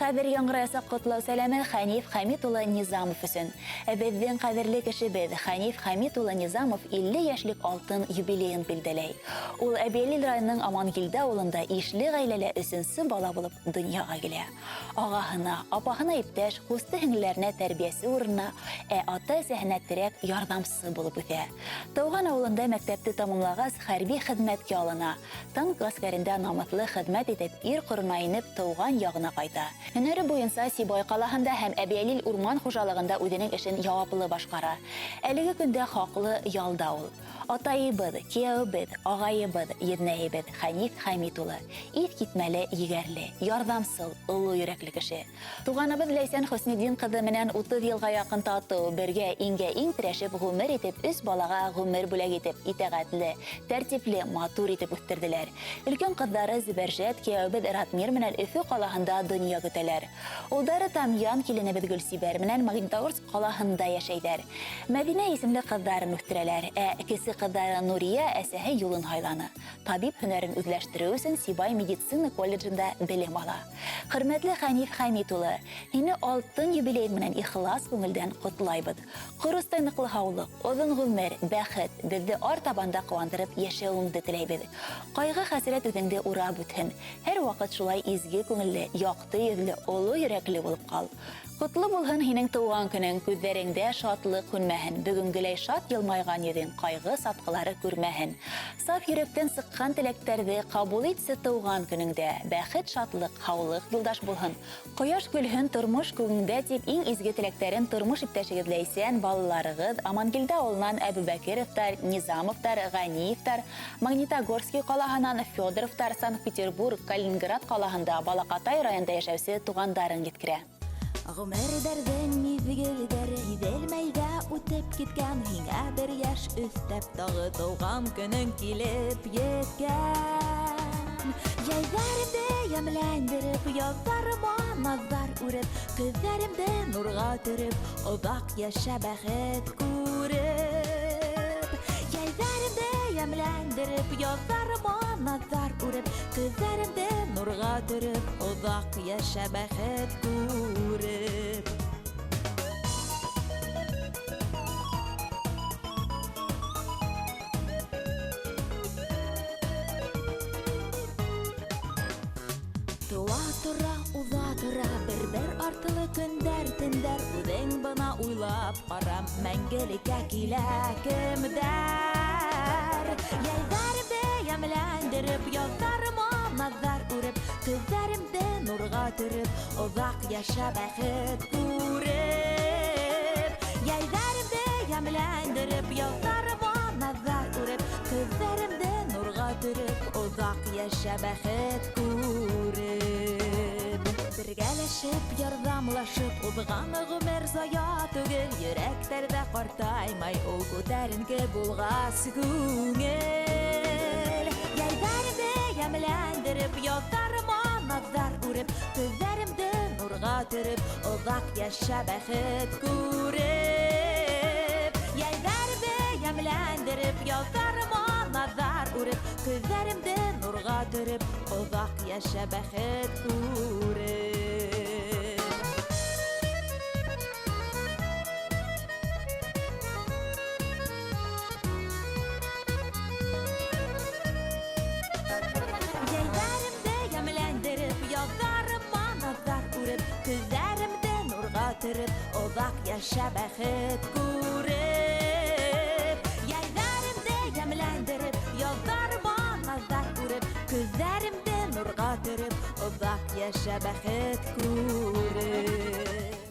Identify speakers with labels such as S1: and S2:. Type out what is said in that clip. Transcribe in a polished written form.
S1: хәзер яңгыраса котлау сәламе Ханиф Хамит улы Низамов өсөн. Безнең кадерле кешебез Ханиф Хамит улы Низамов 50 яшьлек алтын юбилеен билдәләй. Ул Әбиәлил районының Амангилдә авылында ишле гаиләле өченче бала булып дөньяга килә. Агаһына, апаһына иптәш, хусты һеңләренә тәрбиясе урынына, ата-әсәһенә терәк ярдәмчысы булып үсә. Туган авылында мәктәпте тәмамлагач хәрби хезмәткә алына. Танк гаскәрендә намыслы хезмәт итеп, ир кырына инеп туган ягына кайта. Һөнәре буенча Сибай калаһында һәм Әбиәлил урман хуҗалыгында үзенең эшен җаваплы башкара. Әлеге көндә хаклы ялда ул. Атайыбыз, кияүбез, агайыбыз, егнәйбез Ханиф Хамит улы. Ит китмәле, егәрле, ярдәмсыл, олы йөрәкле кеше. Туганыбыз Ләйсән Хөснетдин кызы менән 30 елга якын тату, бергә иңгә-иң тирешеп гомер итеп, үз балага гомер бүләк итеп, итәгатьле, тәртипле, матур итеп үстерделәр. Өлкән кызлары Зибәрҗәт, кияүбез Ратмир менән Өфе калаһында дөнья көтәләр. Улдары Тамьян киленебез Гөлсибәр менән Магнитогорск калаһында яшәйдәр. Мәдинә исемле кызларын үстерәләр. Кесе кызлары Нурия әсәһе юлын хайланы. Табиб һөнәрен үзләштерү өчен Сибай медицина колледжында белем ала. Хөрмәтле Ханиф Хамит улы, һине алтын юбилей менән ихлас күңелдән ҡотлайбыҙ. Ҡоростай ныҡлы һаулыҡ, оҙон ғүмер, бәхет, беҙҙе артабанда ҡыуандырып йәшәүеңде теләйбеҙ. Ҡайғы-хәсрәт үҙеңде урап үтһен. Һәр ваҡыт шулай изге күңелле, яҡты йөҙлө, оло йөрәкле булып ҡал. Ҡотло булһын һинең тыуған көнөң, күҙҙәреңдә шатлыҡ һүнмәһен, бөгөнгөләй шат йылмайған йөҙөң, ҡайғы сатҡылары күрмәһен. Саф йөрәктән сыҡҡан теләктәрҙе ҡабул итсе тыуған көнөңдә, бәхет, шатлыҡ, һаулыҡ юлдаш булһын. Ҡояш көлһөн тормош күңеңдә тип иң изге теләктәрен тормош иптәшегеҙ Ләйсән, балаларығыҙ, Амангилдә ауылынан Әбүбәкировтар, Низамовтар, Ғәниевтар, Магнитогорский ҡалаһынан Федоровтар, Санкт-Петербург, Калининград ҡалаһында, Балаҡатай районында йәшәүсе туғандарын еткерә.
S2: Ғүмерҙәрҙең миҙгелдәре иҙелмәйҙә үтеп киткән, һиңә бер йәш өҫтәп тағы тыуған көнөң килеп еткән. Йәйҙәремде йәмләндереп, яҙҙарыма наҙҙар үреп, көҙҙәремде нурға төрөп, оҙаҡ йәшә бәхет күреп. Йәйҙәремде йәмләндереп, яҙҙарыма наҙҙар үреп, көҙҙәремде нурға төрөп, оҙаҡ йәшә бәхет күреп. Туа тора, уҙа тора, бер-бер артлы көндәр, төндәр, үҙең бына уйлап ҡарам, мәңгелеккә килә кемдәр. Йәйҙәремде йәмләндереп, яҙҙарыма наҙҙар үреп, көҙҙәремде нурға төрөп, оҙаҡ йәшә бәхет күреп. Йәйҙәремде йәмләндереп, яҙҙарыма наҙҙар үреп, көҙҙәремде нурға төрөп, оҙаҡ йәшә бәхет күреп. Бергәләшеп, ярҙамлашып, уҙған ғүмер зая түгел, йөрәктәрҙә ҡартаймай, ул күтәренке булғас күңел. Йәйҙәремде йәмләндереп, яҙҙарыма наҙҙар үреп, көҙҙәремде нурға төрөп, оҙаҡ йәшә бәхет күреп. Йәйҙәремде йәмләндереп, яҙҙарыма наҙҙар үреп, көҙҙәремде нурға төрөп, оҙаҡ йәшә бәхет күреп. Көҙҙәремде нурға төрөп, оҙаҡ йәшә бәхет күреп. Йәйҙәремде йәмләндереп, яҙҙарыма наҙҙар үреп, көҙҙәремде нурға төрөп, оҙаҡ йәшә бәхет күреп.